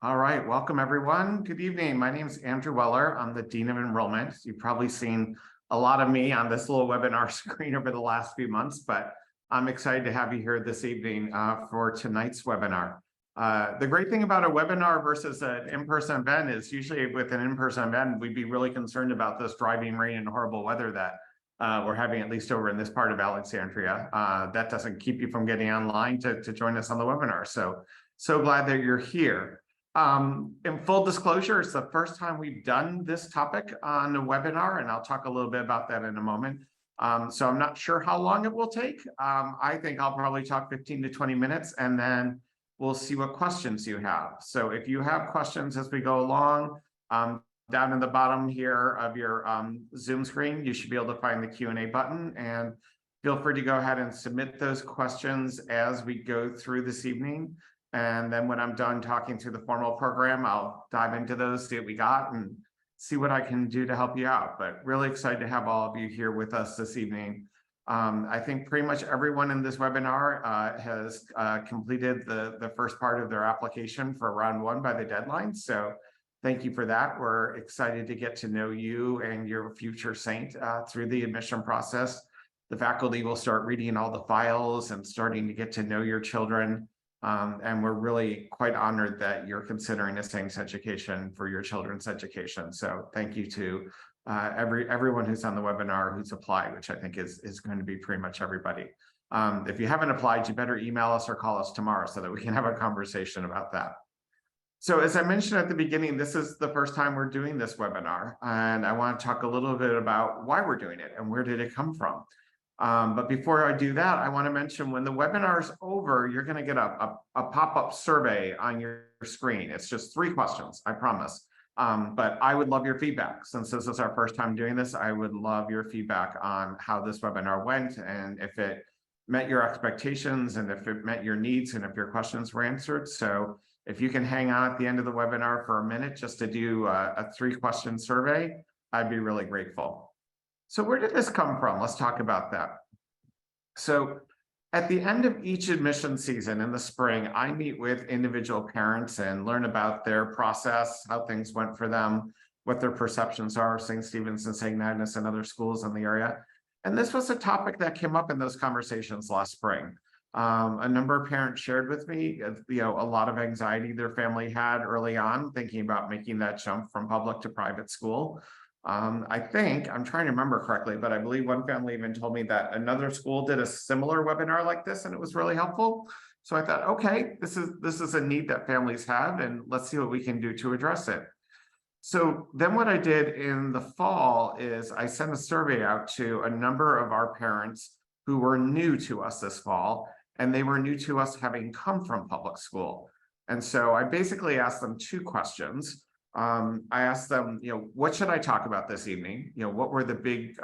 All right, welcome everyone. Good evening. My name is Andrew Weller. I'm the Dean of Enrollment. You've probably seen a lot of me on this little webinar screen over the last few months, but I'm excited to have you here this evening for tonight's webinar. The great thing about a webinar versus an in-person event is usually with an in-person event, we'd be really concerned about this driving rain and horrible weather that we're having, at least over in this part of Alexandria. That doesn't keep you from getting online to join us on the webinar. So glad that you're here. In full disclosure, it's the first time we've done this topic on a webinar, and I'll talk a little bit about that in a moment. So I'm not sure how long it will take. I think I'll probably talk 15 to 20 minutes, and then we'll see what questions you have. So if you have questions as we go along, down in the bottom here of your Zoom screen, you should be able to find the Q&A button, and feel free to go ahead and submit those questions as we go through this evening. And then when I'm done talking through the formal program, I'll dive into those, see what we got, and see what I can do to help you out. But really excited to have all of you here with us this evening. I think pretty much everyone in this webinar has completed the first part of their application for round one by the deadline. So thank you for that. We're excited to get to know you and your future saint through the admission process. The faculty will start reading all the files and starting to get to know your children. And we're really quite honored that you're considering a saint's education for your children's education. So thank you to everyone who's on the webinar who's applied, which I think is going to be pretty much everybody. If you haven't applied, you better email us or call us tomorrow so that we can have a conversation about that. So as I mentioned at the beginning, this is the first time we're doing this webinar, and I want to talk a little bit about why we're doing it and where did it come from. But before I do that, I want to mention when the webinar is over, you're going to get a pop-up survey on your screen. It's just 3 questions, I promise. But I would love your feedback. Since this is our first time doing this, I would love your feedback on how this webinar went and if it met your expectations and if it met your needs and if your questions were answered. So if you can hang on at the end of the webinar for a minute just to do a 3-question survey, I'd be really grateful. So where did this come from? Let's talk about that. So at the end of each admission season in the spring, I meet with individual parents and learn about their process, how things went for them, what their perceptions are of St. Stephen's and St. Agnes and other schools in the area. And this was a topic that came up in those conversations last spring. A number of parents shared with me, a lot of anxiety their family had early on, thinking about making that jump from public to private school. I think, I'm trying to remember correctly, but I believe one family even told me that another school did a similar webinar like this and it was really helpful. So I thought, okay, this is a need that families have, and let's see what we can do to address it. So then what I did in the fall is I sent a survey out to a number of our parents who were new to us this fall, and they were new to us having come from public school. And so I basically asked them 2 questions. I asked them, what should I talk about this evening? What were the big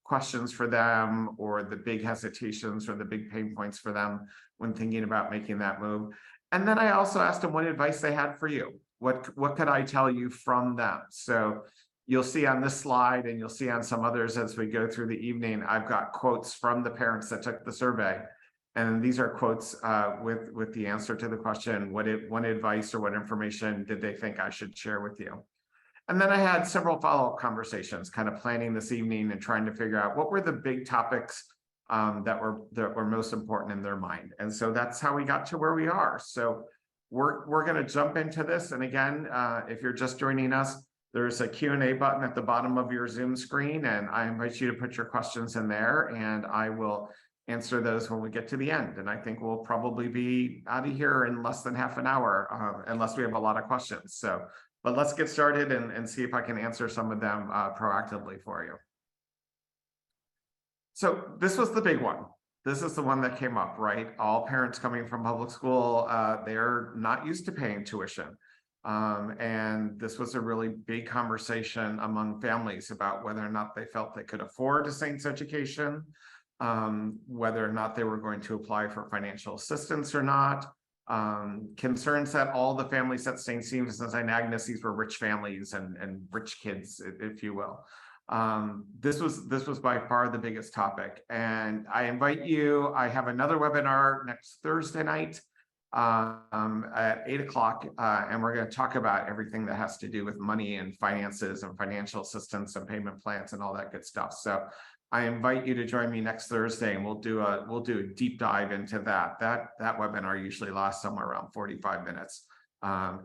questions for them, or the big hesitations or the big pain points for them when thinking about making that move? And then I also asked them what advice they had for you. What could I tell you from them? So you'll see on this slide, and you'll see on some others as we go through the evening, I've got quotes from the parents that took the survey. And these are quotes with the answer to the question, what advice or what information did they think I should share with you? And then I had several follow-up conversations, kind of planning this evening and trying to figure out what were the big topics that were most important in their mind. And so that's how we got to where we are. So we're going to jump into this. And again, if you're just joining us, there's a Q&A button at the bottom of your Zoom screen, and I invite you to put your questions in there, and I will answer those when we get to the end. And I think we'll probably be out of here in less than half an hour, unless we have a lot of questions. So, but let's get started and see if I can answer some of them proactively for you. So this was the big one. This is the one that came up, right? All parents coming from public school, they're not used to paying tuition. And this was a really big conversation among families about whether or not they felt they could afford a saint's education, whether or not they were going to apply for financial assistance or not. Concerns that all the families at St. Stephen's and St. Agnes, these were rich families and rich kids, if you will. This was by far the biggest topic. And I invite you, I have another webinar next Thursday night at 8 o'clock, and we're going to talk about everything that has to do with money and finances and financial assistance and payment plans and all that good stuff. So I invite you to join me next Thursday, and we'll do a deep dive into that. That webinar usually lasts somewhere around 45 minutes,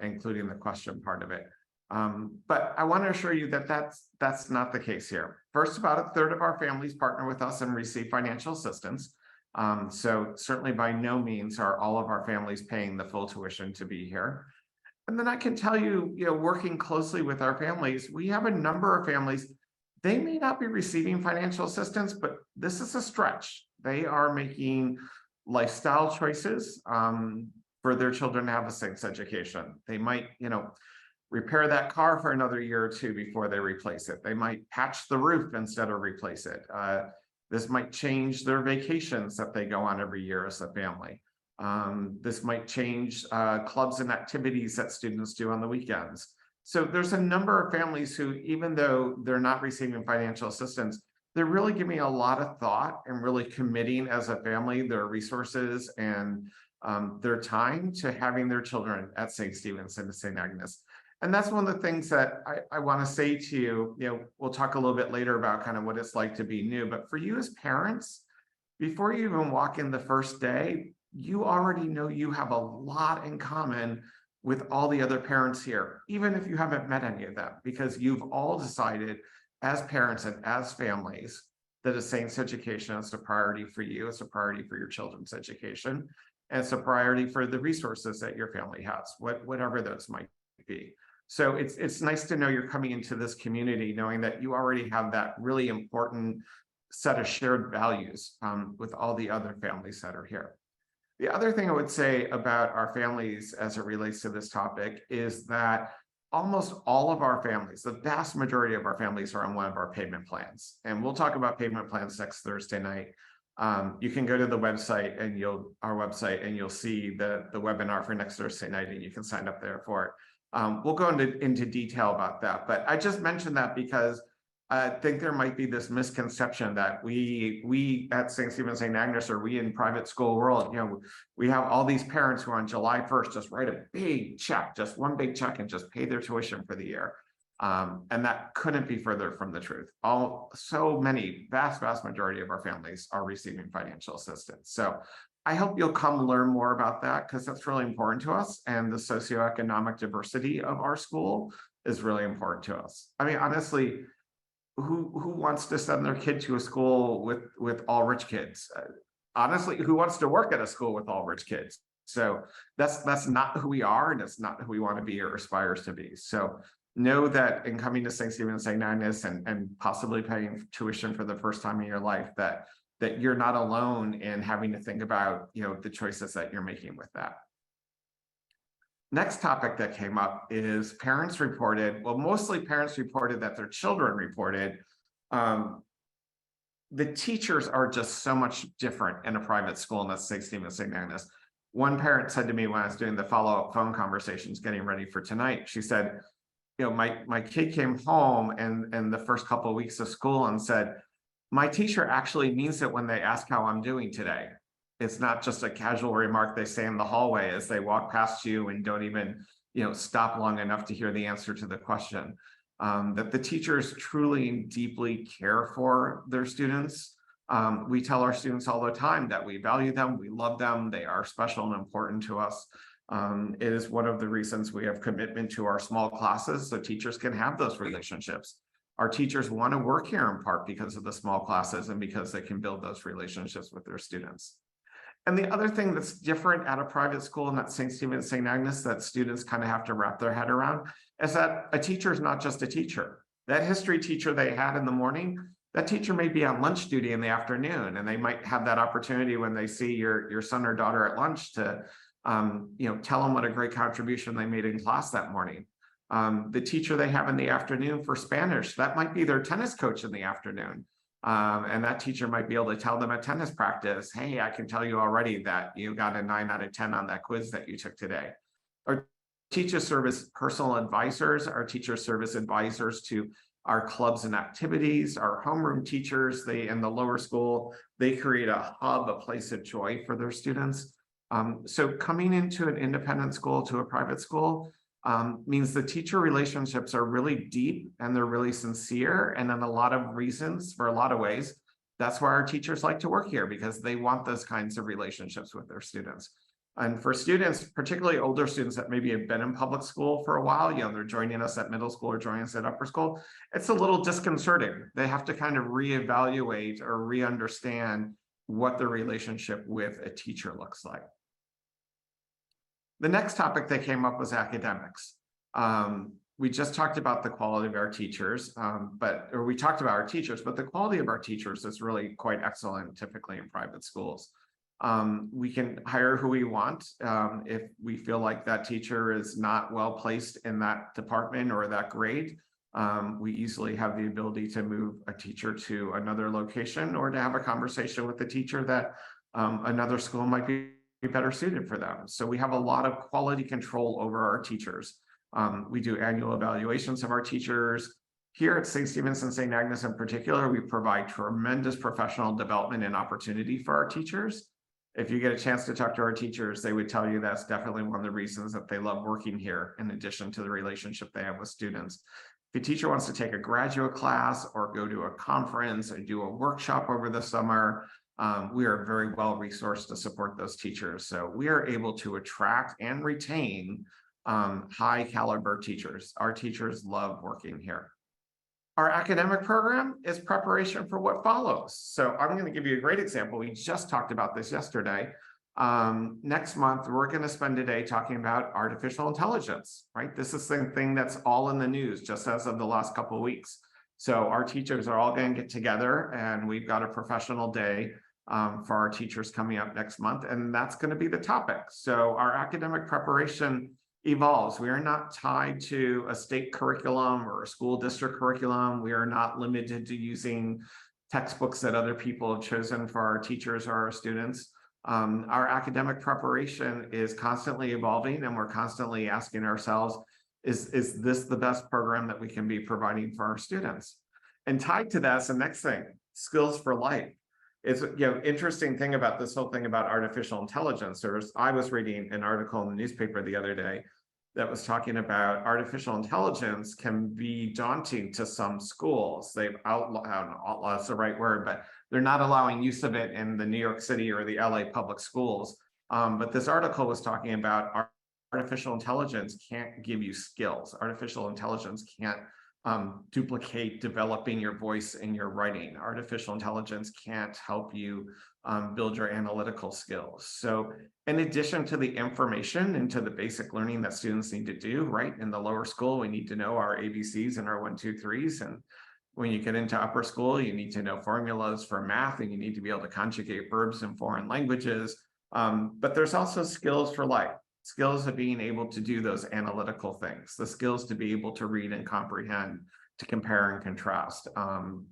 including the question part of it. But I want to assure you that that's not the case here. First, about a third of our families partner with us and receive financial assistance. So certainly by no means are all of our families paying the full tuition to be here. And then I can tell you, working closely with our families, we have a number of families. They may not be receiving financial assistance, but this is a stretch. They are making lifestyle choices for their children to have a safe education. They might, repair that car for another year or two before they replace it. They might patch the roof instead of replace it. This might change their vacations that they go on every year as a family. This might change clubs and activities that students do on the weekends. So there's a number of families who, even though they're not receiving financial assistance, they're really giving a lot of thought and really committing as a family their resources and their time to having their children at St. Stephen's and St. Agnes. And that's one of the things that I want to say to you. We'll talk a little bit later about kind of what it's like to be new. But for you as parents, before you even walk in the first day, you already know you have a lot in common with all the other parents here, even if you haven't met any of them, because you've all decided as parents and as families that a saint's education is a priority for you. It's a priority for your children's education. And it's a priority for the resources that your family has, whatever those might be. So it's nice to know you're coming into this community knowing that you already have that really important set of shared values with all the other families that are here. The other thing I would say about our families as it relates to this topic is that almost all of our families, the vast majority of our families, are on one of our payment plans. And we'll talk about payment plans next Thursday night. You can go to the website and you'll see the webinar for next Thursday night, and you can sign up there for it. We'll go into detail about that, but I just mentioned that because I think there might be this misconception that we at St. Stephen's St. Agnes, or we in private school world, we have all these parents who on July 1st just write a big check, just one big check, and just pay their tuition for the year. And that couldn't be further from the truth. So many, vast majority of our families are receiving financial assistance. So I hope you'll come learn more about that, because that's really important to us. And the socioeconomic diversity of our school is really important to us. I mean, honestly, who wants to send their kid to a school with all rich kids? Honestly, who wants to work at a school with all rich kids? So that's not who we are, and it's not who we want to be or aspires to be. So know that in coming to St. Stephen's St. Agnes and possibly paying tuition for the first time in your life, that you're not alone in having to think about the choices that you're making with that. Next topic that came up is parents reported, well, mostly parents reported that their children reported the teachers are just so much different in a private school in the St. Stephen's St. Agnes. One parent said to me when I was doing the follow-up phone conversations getting ready for tonight, she said, my kid came home and the first couple of weeks of school and said, my teacher actually means it when they ask how I'm doing today. It's not just a casual remark they say in the hallway as they walk past you and don't even, stop long enough to hear the answer to the question. That the teachers truly and deeply care for their students. We tell our students all the time that we value them, we love them, they are special and important to us. It is one of the reasons we have commitment to our small classes, so teachers can have those relationships. Our teachers want to work here in part because of the small classes and because they can build those relationships with their students. And the other thing that's different at a private school and at St. Stephen's St. Agnes that students kind of have to wrap their head around is that a teacher is not just a teacher. That history teacher they had in the morning, that teacher may be on lunch duty in the afternoon, and they might have that opportunity when they see your son or daughter at lunch to tell them what a great contribution they made in class that morning. The teacher they have in the afternoon for Spanish, that might be their tennis coach in the afternoon. And that teacher might be able to tell them at tennis practice, hey, I can tell you already that you got a 9 out of 10 on that quiz that you took today. Our teachers serve as personal advisors. Our teachers serve as advisors to our clubs and activities. Our homeroom teachers, in the lower school, they create a hub, a place of joy for their students. So coming into an independent school to a private school means the teacher relationships are really deep and they're really sincere. And in a lot of reasons, for a lot of ways, that's why our teachers like to work here, because they want those kinds of relationships with their students. And for students, particularly older students that maybe have been in public school for a while, they're joining us at middle school or joining us at upper school, it's a little disconcerting. They have to kind of reevaluate or re-understand what the relationship with a teacher looks like. The next topic that came up was academics. We just talked about the quality of our teachers, we talked about our teachers, but the quality of our teachers is really quite excellent, typically in private schools. We can hire who we want. If we feel like that teacher is not well placed in that department or that grade, we easily have the ability to move a teacher to another location or to have a conversation with the teacher that another school might be better suited for them. So we have a lot of quality control over our teachers. We do annual evaluations of our teachers. Here at St. Stephen's and St. Agnes in particular, we provide tremendous professional development and opportunity for our teachers. If you get a chance to talk to our teachers, they would tell you that's definitely one of the reasons that they love working here, in addition to the relationship they have with students. If a teacher wants to take a graduate class or go to a conference and do a workshop over the summer, we are very well resourced to support those teachers. So we are able to attract and retain high caliber teachers. Our teachers love working here. Our academic program is preparation for what follows. So I'm going to give you a great example. We just talked about this yesterday. Next month, we're going to spend a day talking about artificial intelligence, right? This is the thing that's all in the news just as of the last couple of weeks. So our teachers are all going to get together and we've got a professional day for our teachers coming up next month, and that's going to be the topic. So our academic preparation evolves. We are not tied to a state curriculum or a school district curriculum. We are not limited to using textbooks that other people have chosen for our teachers or our students. Our academic preparation is constantly evolving, and we're constantly asking ourselves, is this the best program that we can be providing for our students? And tied to that is the next thing, skills for life. It's interesting thing about this whole thing about artificial intelligence. I was reading an article in the newspaper the other day that was talking about artificial intelligence can be daunting to some schools. They've outlawed, that's the right word, but they're not allowing use of it in the New York City or the LA public schools. But this article was talking about artificial intelligence can't give you skills. Artificial intelligence can't duplicate developing your voice in your writing. Artificial intelligence can't help you build your analytical skills. So in addition to the information and to the basic learning that students need to do, right? In the lower school, we need to know our ABCs and our 1, 2, 3s. And when you get into upper school, you need to know formulas for math, and you need to be able to conjugate verbs in foreign languages. But there's also skills for life. Skills of being able to do those analytical things, the skills to be able to read and comprehend, to compare and contrast.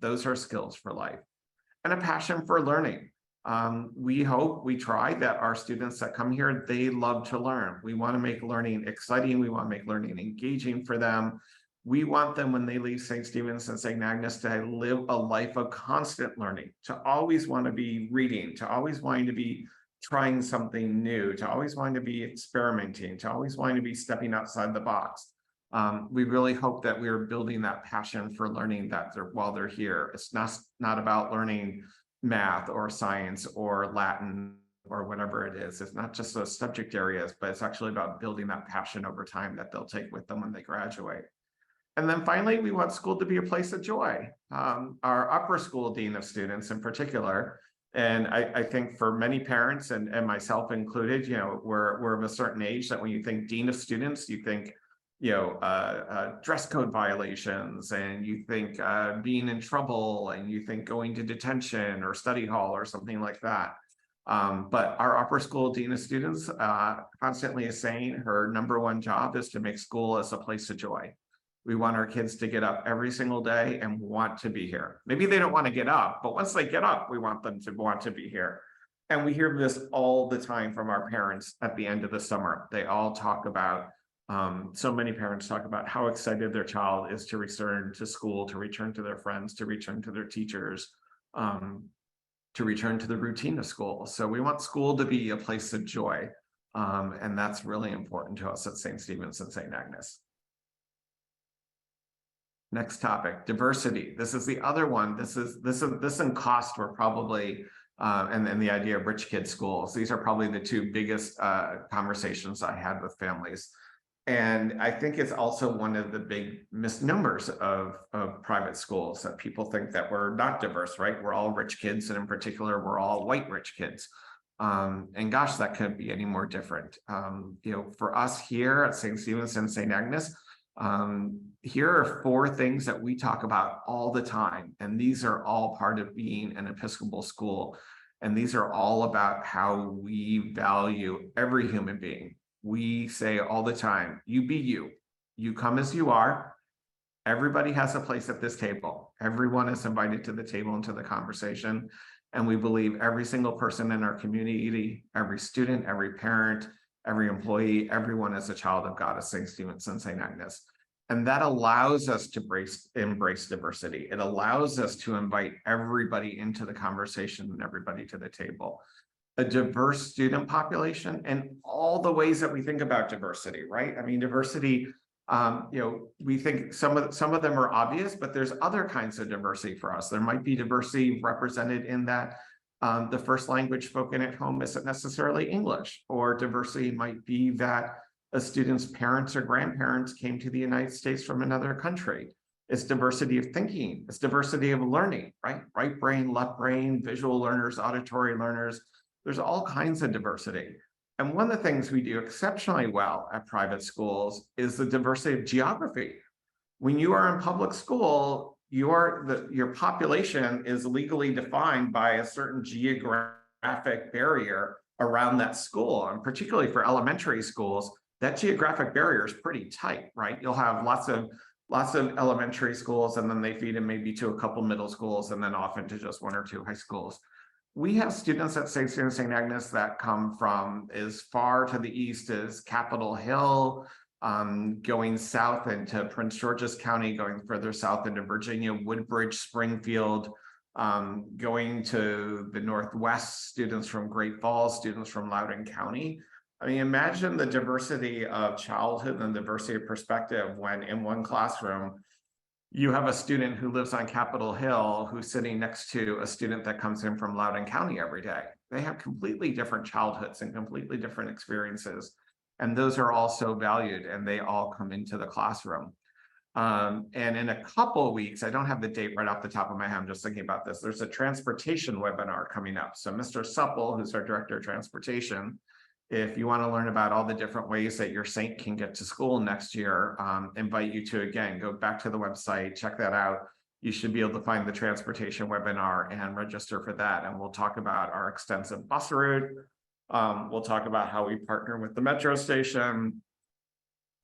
Those are skills for life. And a passion for learning. We try that our students that come here, they love to learn. We want to make learning exciting. We want to make learning engaging for them. We want them, when they leave St. Stephen's and St. Agnes, to live a life of constant learning, to always want to be reading, to always wanting to be trying something new, to always wanting to be experimenting, to always wanting to be stepping outside the box. We really hope that we're building that passion for learning while they're here. It's not about learning math or science or Latin or whatever it is. It's not just those subject areas, but it's actually about building that passion over time that they'll take with them when they graduate. And then finally, we want school to be a place of joy. Our upper school dean of students in particular, and I think for many parents and myself included, we're of a certain age that when you think dean of students, you think, dress code violations, and you think being in trouble, and you think going to detention or study hall or something like that. But our upper school dean of students constantly is saying her #1 job is to make school as a place of joy. We want our kids to get up every single day and want to be here. Maybe they don't want to get up, but once they get up, we want them to want to be here. And we hear this all the time from our parents at the end of the summer. They all talk about, so many parents talk about how excited their child is to return to school, to return to their friends, to return to their teachers. to return to the routine of school. So we want school to be a place of joy. And that's really important to us at St. Stephen's and St. Agnes. Next topic, diversity. This is the other one. This and cost were probably, and the idea of rich kid schools. These are probably the two biggest conversations I had with families. And I think it's also one of the big misnomers of private schools, that people think that we're not diverse, right? We're all rich kids, and in particular, we're all white rich kids. And gosh, that couldn't be any more different. For us here at St. Stephen's and St. Agnes, here are 4 things that we talk about all the time, and these are all part of being an Episcopal school. And these are all about how we value every human being. We say all the time, you be you. You come as you are. Everybody has a place at this table. Everyone is invited to the table and to the conversation. And we believe every single person in our community, every student, every parent, every employee, everyone is a child of God at St. Stephen's and St. Agnes. And that allows us to embrace diversity. It allows us to invite everybody into the conversation and everybody to the table. A diverse student population and all the ways that we think about diversity, right? I mean, diversity, we think some of them are obvious, but there's other kinds of diversity for us. There might be diversity represented in that the first language spoken at home isn't necessarily English, or diversity might be that a student's parents or grandparents came to the United States from another country. It's diversity of thinking, it's diversity of learning, right? Right brain, left brain, visual learners, auditory learners. There's all kinds of diversity. And one of the things we do exceptionally well at private schools is the diversity of geography. When you are in public school, your population is legally defined by a certain geographic barrier around that school. And particularly for elementary schools, that geographic barrier is pretty tight, right? You'll have lots of elementary schools, and then they feed in maybe to a couple middle schools, and then often to just 1 or 2 high schools. We have students at St. Stephen's and St. Agnes that come from as far to the east as Capitol Hill, going south into Prince George's County, going further south into Virginia, Woodbridge, Springfield, going to the Northwest, students from Great Falls, students from Loudoun County. I mean, imagine the diversity of childhood and the diversity of perspective when in one classroom, you have a student who lives on Capitol Hill who's sitting next to a student that comes in from Loudoun County every day. They have completely different childhoods and completely different experiences. And those are all so valued, and they all come into the classroom. And in a couple of weeks, I don't have the date right off the top of my head, I'm just thinking about this. There's a transportation webinar coming up. So Mr. Supple, who's our director of transportation, if you want to learn about all the different ways that your saint can get to school next year, invite you to, again, go back to the website, check that out. You should be able to find the transportation webinar and register for that. And we'll talk about our extensive bus route. We'll talk about how we partner with the metro station,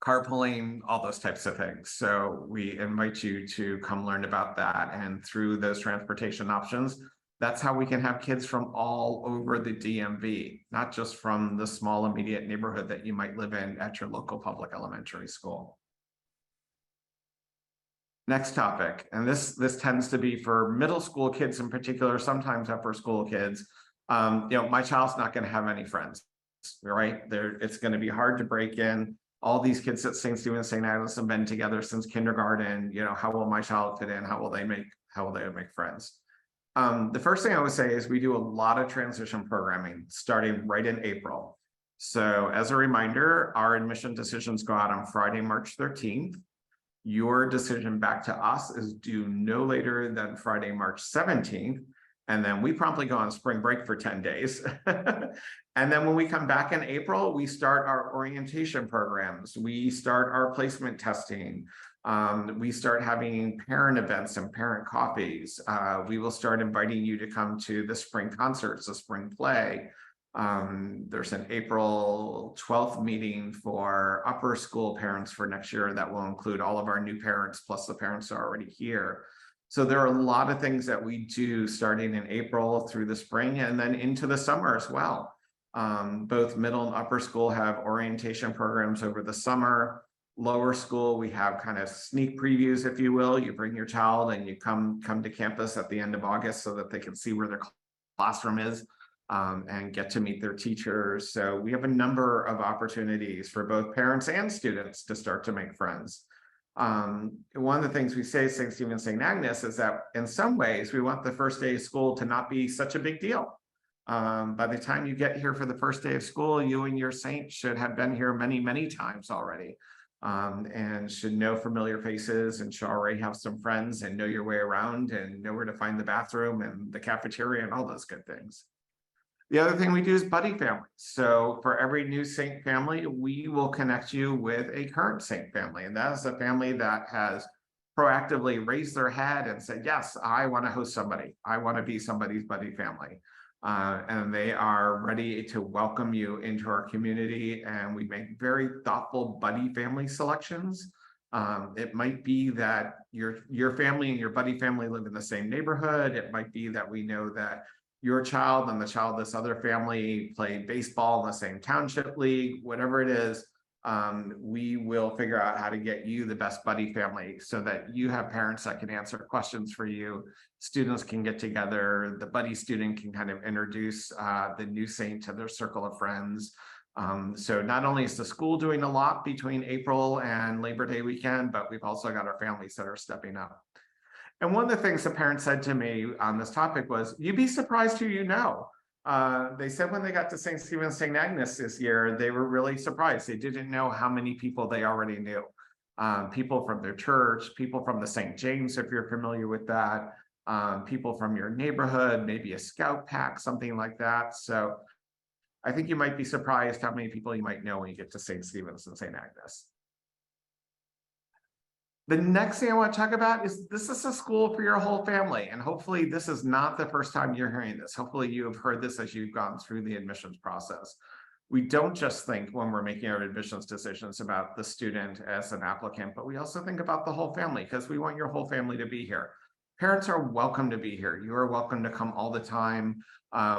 carpooling, all those types of things. So we invite you to come learn about that. And through those transportation options, that's how we can have kids from all over the DMV, not just from the small immediate neighborhood that you might live in at your local public elementary school. Next topic, and this tends to be for middle school kids in particular, sometimes upper school kids. My child's not going to have any friends, right? It's going to be hard to break in. All these kids at St. Stephen's, St. Agnes have been together since kindergarten. How will my child fit in? How will they make friends? The first thing I would say is we do a lot of transition programming starting right in April. So as a reminder, our admission decisions go out on Friday, March 13th. Your decision back to us is due no later than Friday, March 17th. And then we promptly go on spring break for 10 days. And then when we come back in April, we start our orientation programs. We start our placement testing. We start having parent events and parent coffees. We will start inviting you to come to the spring concerts, the spring play. There's an April 12th meeting for upper school parents for next year that will include all of our new parents, plus the parents that are already here. So there are a lot of things that we do starting in April through the spring and then into the summer as well. Both middle and upper school have orientation programs over the summer. Lower school, we have kind of sneak previews, if you will. You bring your child and you come to campus at the end of August so that they can see where their classroom is, and get to meet their teachers. So we have a number of opportunities for both parents and students to start to make friends. One of the things we say at St. Stephen St. Agnes is that in some ways we want the first day of school to not be such a big deal. By the time you get here for the first day of school, you and your saint should have been here many, many times already, and should know familiar faces and should already have some friends and know your way around and know where to find the bathroom and the cafeteria and all those good things. The other thing we do is buddy families. So for every new saint family, we will connect you with a current saint family. And that is a family that has proactively raised their head and said, yes, I want to host somebody. I want to be somebody's buddy family. And they are ready to welcome you into our community. And we make very thoughtful buddy family selections. It might be that your family and your buddy family live in the same neighborhood. It might be that we know that your child and the child of this other family play baseball in the same township league. Whatever it is, we will figure out how to get you the best buddy family so that you have parents that can answer questions for you. Students can get together. The buddy student can kind of introduce the new saint to their circle of friends. So not only is the school doing a lot between April and Labor Day weekend, but we've also got our families that are stepping up. And one of the things the parents said to me on this topic was, you'd be surprised who you know. They said when they got to St. Stephen St. Agnes this year, they were really surprised. They didn't know how many people they already knew. People from their church, people from the St. James, if you're familiar with that, people from your neighborhood, maybe a scout pack, something like that. So I think you might be surprised how many people you might know when you get to St. Stephen's and St. Agnes. The next thing I want to talk about is this is a school for your whole family. And hopefully this is not the first time you're hearing this. Hopefully you have heard this as you've gone through the admissions process. We don't just think when we're making our admissions decisions about the student as an applicant, but we also think about the whole family because we want your whole family to be here. Parents are welcome to be here. You are welcome to come all the time.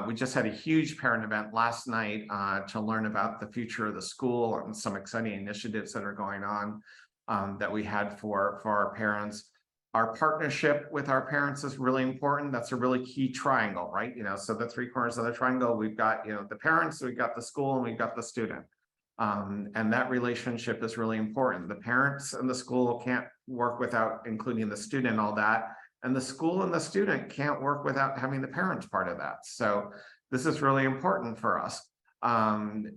We just had a huge parent event last night to learn about the future of the school and some exciting initiatives that are going on. That we had for our parents. Our partnership with our parents is really important. That's a really key triangle, right? So the three corners of the triangle, we've got, the parents, we've got the school, and we've got the student. And that relationship is really important. The parents and the school can't work without including the student and all that. And the school and the student can't work without having the parents part of that. So this is really important for us.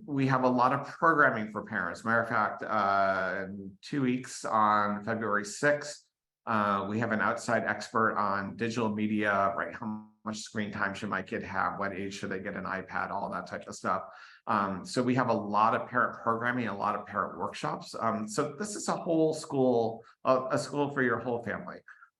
We have a lot of programming for parents. Matter of fact, in 2 weeks on February 6th, we have an outside expert on digital media, right? How much screen time should my kid have? What age should they get an iPad? All that type of stuff. So we have a lot of parent programming, a lot of parent workshops. So this is a whole school, a school for your whole family.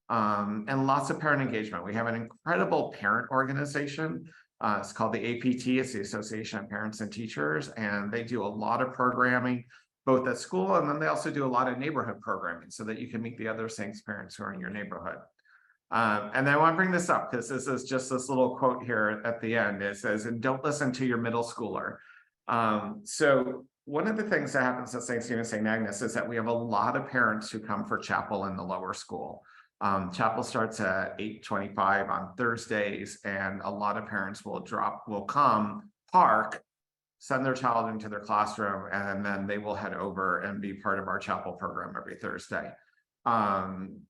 And lots of parent engagement. We have an incredible parent organization. It's called the APT, it's the Association of Parents and Teachers, and they do a lot of programming, both at school, and then they also do a lot of neighborhood programming so that you can meet the other Saints parents who are in your neighborhood. And I want to bring this up because this is just this little quote here at the end. It says, and don't listen to your middle schooler. So one of the things that happens at St. Stephen St. Agnes is that we have a lot of parents who come for chapel in the lower school. Chapel starts at 8:25 on Thursdays, and a lot of parents will come, park, send their child into their classroom, and then they will head over and be part of our chapel program every Thursday. And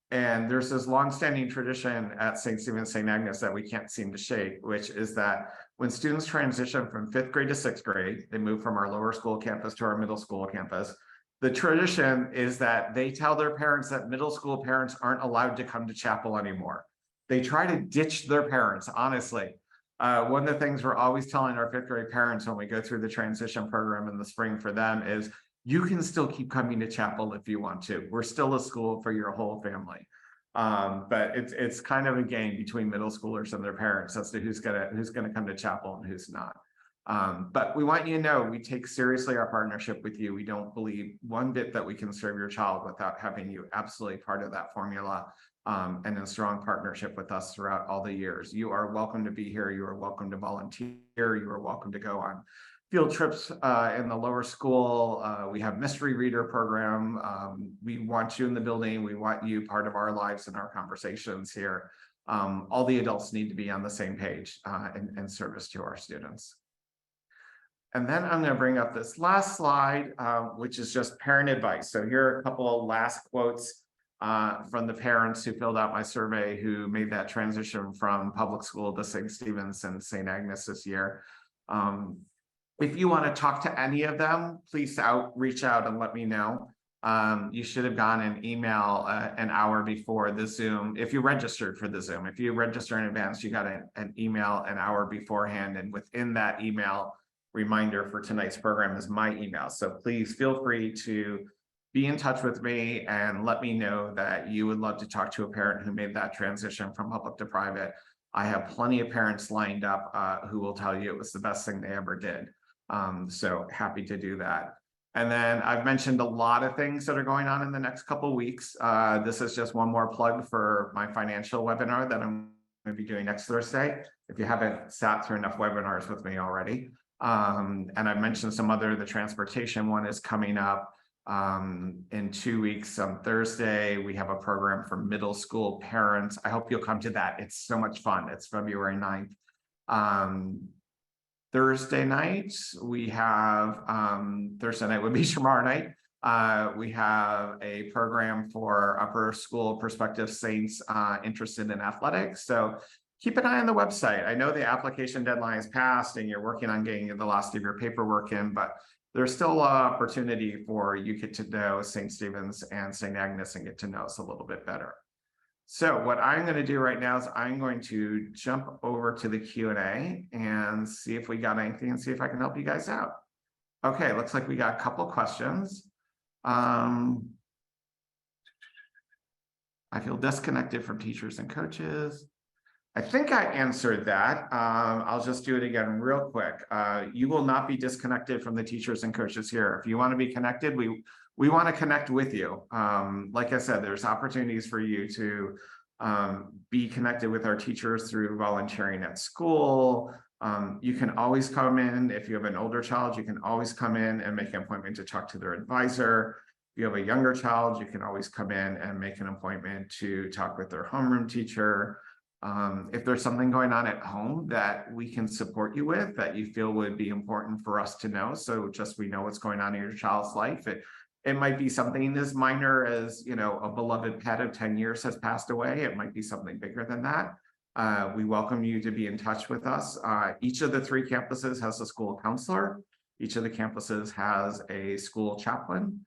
there's this longstanding tradition at St. Stephen St. Agnes that we can't seem to shake, which is that when students transition from 5th grade to 6th grade, they move from our lower school campus to our middle school campus. The tradition is that they tell their parents that middle school parents aren't allowed to come to chapel anymore. They try to ditch their parents, honestly. One of the things we're always telling our 5th grade parents when we go through the transition program in the spring for them is, you can still keep coming to chapel if you want to. We're still a school for your whole family. But it's kind of a game between middle schoolers and their parents as to who's gonna come to chapel and who's not. But we want you to know we take seriously our partnership with you. We don't believe one bit that we can serve your child without having you absolutely part of that formula, and in strong partnership with us throughout all the years. You are welcome to be here. You are welcome to volunteer. You are welcome to go on field trips in the lower school. We have mystery reader program. We want you in the building. We want you part of our lives and our conversations here. All the adults need to be on the same page in service to our students. And then I'm going to bring up this last slide, which is just parent advice. So here are a couple of last quotes from the parents who filled out my survey who made that transition from public school to St. Stephen's and St. Agnes this year. If you want to talk to any of them, please reach out and let me know. You should have gotten an email an hour before the Zoom. If you registered for the Zoom, if you register in advance, you got an email an hour beforehand, and within that email, reminder for tonight's program is my email. So please feel free to be in touch with me and let me know that you would love to talk to a parent who made that transition from public to private. I have plenty of parents lined up who will tell you it was the best thing they ever did. So happy to do that. And then I've mentioned a lot of things that are going on in the next couple of weeks. This is just one more plug for my financial webinar that I'm going to be doing next Thursday. If you haven't sat through enough webinars with me already. And I've mentioned some other, the transportation one is coming up in 2 weeks on Thursday. We have a program for middle school parents. I hope you'll come to that. It's so much fun. It's February 9th. Thursday night, we have, Thursday night would be tomorrow night. We have a program for upper school prospective saints interested in athletics. So keep an eye on the website. I know the application deadline is passed and you're working on getting the last of your paperwork in, but there's still an opportunity for you get to know St. Stephen's and St. Agnes and get to know us a little bit better. So what I'm going to do right now is I'm going to jump over to the Q&A and see if we got anything and see if I can help you guys out. Okay, looks like we got a couple questions. I feel disconnected from teachers and coaches. I think I answered that. I'll just do it again real quick. You will not be disconnected from the teachers and coaches here. If you want to be connected, we want to connect with you. Like I said, there's opportunities for you to be connected with our teachers through volunteering at school. You can always come in. If you have an older child, you can always come in and make an appointment to talk to their advisor. If you have a younger child, you can always come in and make an appointment to talk with their homeroom teacher. If there's something going on at home that we can support you with that you feel would be important for us to know, so just we know what's going on in your child's life. It might be something as minor as, you know, a beloved pet of 10 years has passed away. It might be something bigger than that. We welcome you to be in touch with us. Each of the 3 campuses has a school counselor. Each of the campuses has a school chaplain.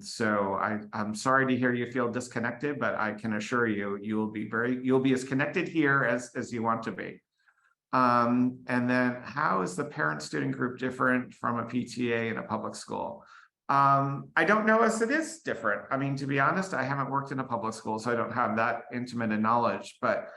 So I'm sorry to hear you feel disconnected, but I can assure you, you'll be as connected here as you want to be. And then how is the parent student group different from a PTA in a public school? I don't know if it is different. I mean, to be honest, I haven't worked in a public school, so I don't have that intimate a knowledge, but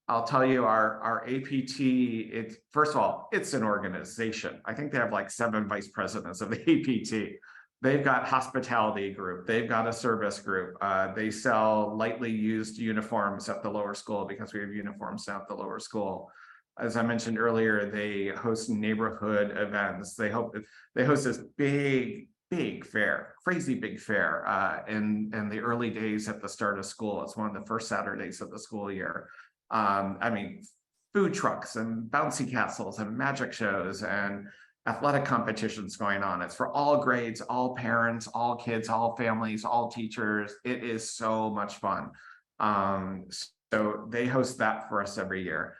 I'll tell you our APT, first of all, it's an organization. I think they have like 7 vice presidents of the APT. They've got hospitality group. They've got a service group. They sell lightly used uniforms at the lower school because we have uniforms now at the lower school. As I mentioned earlier, they host neighborhood events. They host this big fair, crazy big fair in the early days at the start of school. It's one of the first Saturdays of the school year. I mean, food trucks and bouncy castles and magic shows and athletic competitions going on. It's for all grades, all parents, all kids, all families, all teachers. It is so much fun. So they host that for us every year.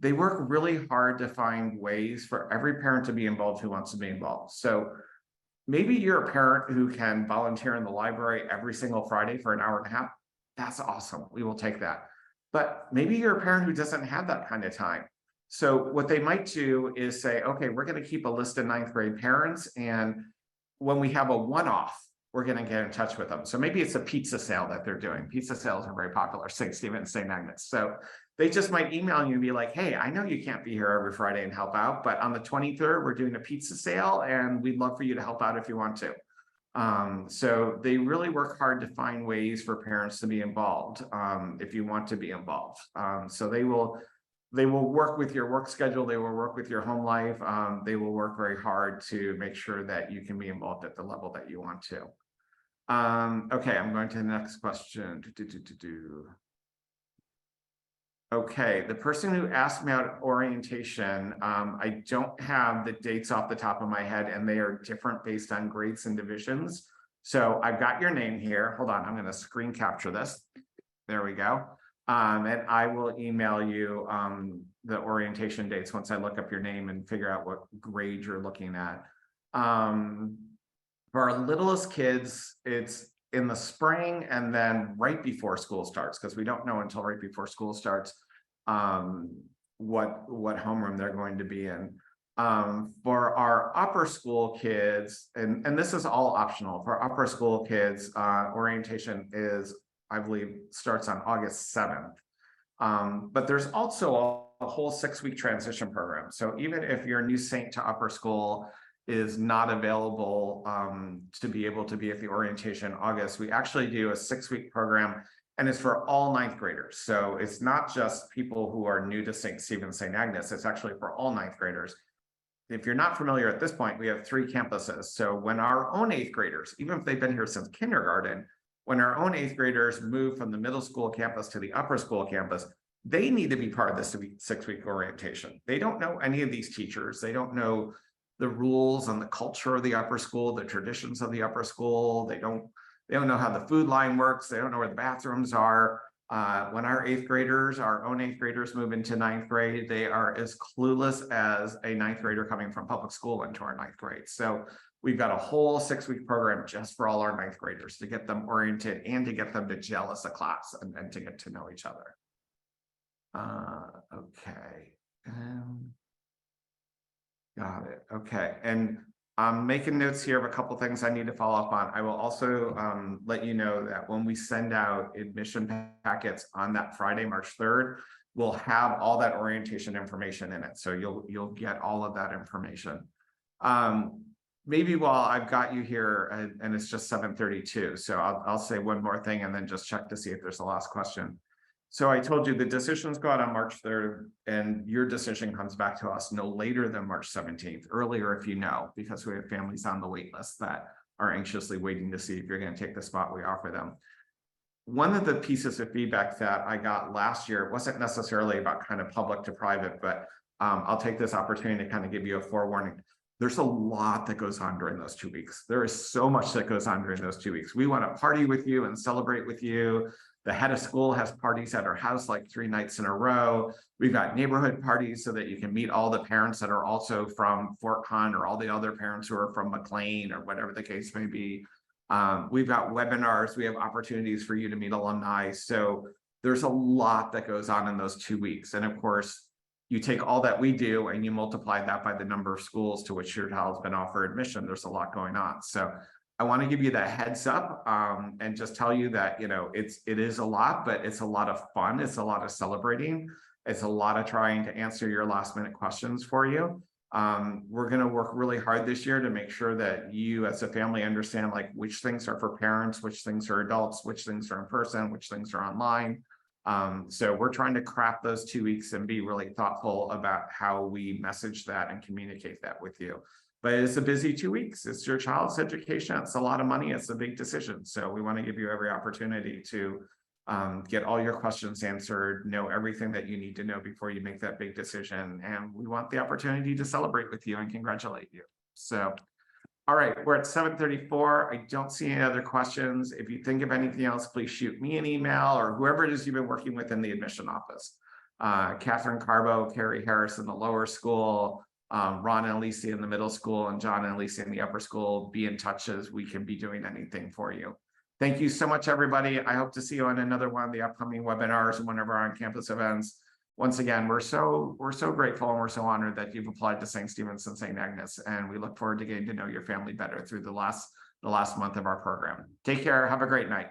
They work really hard to find ways for every parent to be involved who wants to be involved. So maybe you're a parent who can volunteer in the library every single Friday for an hour and a half. That's awesome. We will take that. But maybe you're a parent who doesn't have that kind of time. So what they might do is say, okay, we're going to keep a list of 9th grade parents. And when we have a one-off, we're going to get in touch with them. So maybe it's a pizza sale that they're doing. Pizza sales are very popular, St. Stephen's, St. Agnes. So they just might email you and be like, hey, I know you can't be here every Friday and help out, but on the 23rd, we're doing a pizza sale and we'd love for you to help out if you want to. So they really work hard to find ways for parents to be involved if you want to be involved. So they will work with your work schedule. They will work with your home life. They will work very hard to make sure that you can be involved at the level that you want to. Okay, I'm going to the next question. Okay, the person who asked me about orientation, I don't have the dates off the top of my head, and they are different based on grades and divisions. So I've got your name here. Hold on, I'm going to screen capture this. There we go. And I will email you the orientation dates once I look up your name and figure out what grade you're looking at. For our littlest kids, it's in the spring and then right before school starts, because we don't know until right before school starts what homeroom they're going to be in. For our upper school kids, and this is all optional, for upper school kids, orientation is, I believe, starts on August 7th. But there's also a whole 6-week transition program. So even if your new Saint to upper school is not available to be able to be at the orientation in August, we actually do a 6-week program, and it's for all 9th graders. So it's not just people who are new to St. Stephen, St. Agnes, it's actually for all 9th graders. If you're not familiar at this point, we have 3 campuses. So when our own 8th graders, even if they've been here since kindergarten, when our own 8th graders move from the middle school campus to the upper school campus, they need to be part of this 6-week orientation. They don't know any of these teachers. They don't know the rules and the culture of the upper school, the traditions of the upper school. They don't know how the food line works. They don't know where the bathrooms are. When our 8th graders, our own 8th graders move into 9th grade, they are as clueless as a 9th grader coming from public school into our 9th grade. So we've got a whole 6-week program just for all our 9th graders to get them oriented and to get them to gel as a class and to get to know each other. Okay. Got it. Okay. And I'm making notes here of a couple things I need to follow up on. I will also let you know that when we send out admission packets on that Friday, March 3rd, we'll have all that orientation information in it. So you'll get all of that information. Maybe while I've got you here, and it's just 7:32, so I'll say one more thing and then just check to see if there's a last question. So I told you the decisions go out on March 3rd, and your decision comes back to us no later than March 17th, earlier if you know, because we have families on the wait list that are anxiously waiting to see if you're going to take the spot we offer them. One of the pieces of feedback that I got last year wasn't necessarily about kind of public to private, but I'll take this opportunity to kind of give you a forewarning. There's a lot that goes on during those 2 weeks. There is so much that goes on during those 2 weeks. We want to party with you and celebrate with you. The head of school has parties at our house like 3 nights in a row. We've got neighborhood parties so that you can meet all the parents that are also from Fort Hunt, or all the other parents who are from McLean, or whatever the case may be. We've got webinars. We have opportunities for you to meet alumni. So there's a lot that goes on in those 2 weeks. And of course, you take all that we do and you multiply that by the number of schools to which your child's been offered admission. There's a lot going on. So I want to give you that heads up and just tell you that, you know, it is a lot, but it's a lot of fun. It's a lot of celebrating. It's a lot of trying to answer your last minute questions for you. We're going to work really hard this year to make sure that you as a family understand like which things are for parents, which things are adults, which things are in person, which things are online. So we're trying to craft those 2 weeks and be really thoughtful about how we message that and communicate that with you. But it's a busy 2 weeks. It's your child's education. It's a lot of money. It's a big decision. So we want to give you every opportunity to get all your questions answered, know everything that you need to know before you make that big decision. And we want the opportunity to celebrate with you and congratulate you. So, all right, we're at 7:34. I don't see any other questions. If you think of anything else, please shoot me an email or whoever it is you've been working with in the admission office. Catherine Carbo, Carrie Harris in the lower school, Ron and Alicia in the middle school, and John and Alicia in the upper school. Be in touch as we can be doing anything for you. Thank you so much, everybody. I hope to see you on another one of the upcoming webinars and one of our on-campus events. Once again, we're so grateful and we're so honored that you've applied to St. Stephen's and St. Agnes, and we look forward to getting to know your family better through the last month of our program. Take care. Have a great night.